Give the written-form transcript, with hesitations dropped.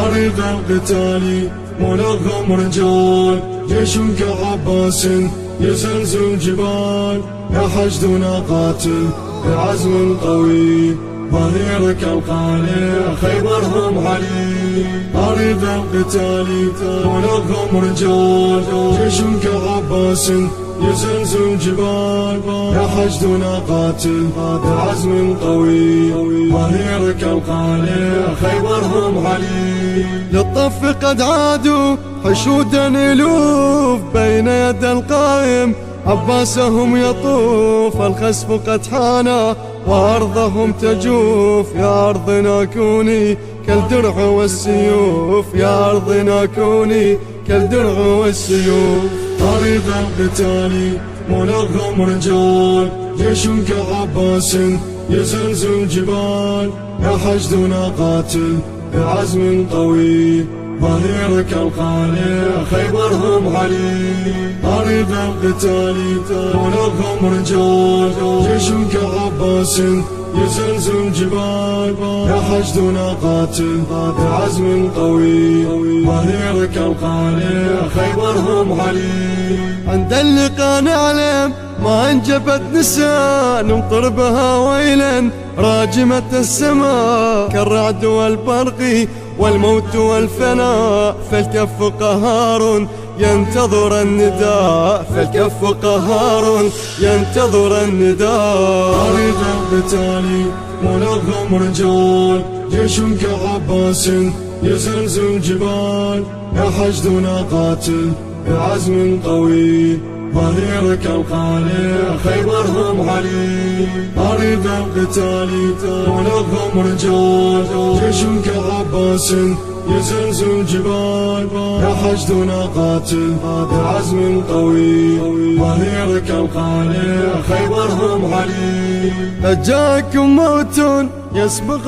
طريق القتال منظم رجال، جيش كعباس يزلزل الجبال، يا حشدنا قاتل بعزم قوي، ظهيرك القالع خيبرهم علي. طريق القتال منظم رجال، جيش كعباس يزلزل الجبال، يا حشدنا قاتل بعزم قوي، ظهيرك القالع خيبرهم علي. للطف قد عادوا حشودا الوف، بين يد القائم عباسهم يطوف، الخسف قد حانا وأرضهم تجوف، يا أرضنا كوني كالدرع والسيوف، يا أرضنا كوني كالدرع والسيوف. طريق القتال منظم رجال، جيش كعباس يزلزل الجبال، يا حشدنا قاتل بعزم قوي، ظهيرك القالع خيبرهم علي. طريق القتال منظم رجال، جيش كعباس يزلزل الجبال، يا حشدنا قاتل بعزم قوي، ظهيرك القالع خيبرهم علي. عند اللقاء نعلم ما انجبت نساء، نمطر بها ويلا راجمة السماء، كالرعد والبرق والموت والفناء، فالكف قهار ينتظر النداء، فالكف قهار ينتظر النداء. طريق القتال منظم رجال، جيش كعباس يزلزل الجبال، يا حشدنا قاتل بعزم قوي، ظهيرك القالع خيبرهم علي. طريق القتال منظم رجال، جيش كعباس يزلزل الجبال، يا حشدنا قاتل بعزم قوي، ظهيرك القالع خيبرهم علي. جاءكم موت يسبق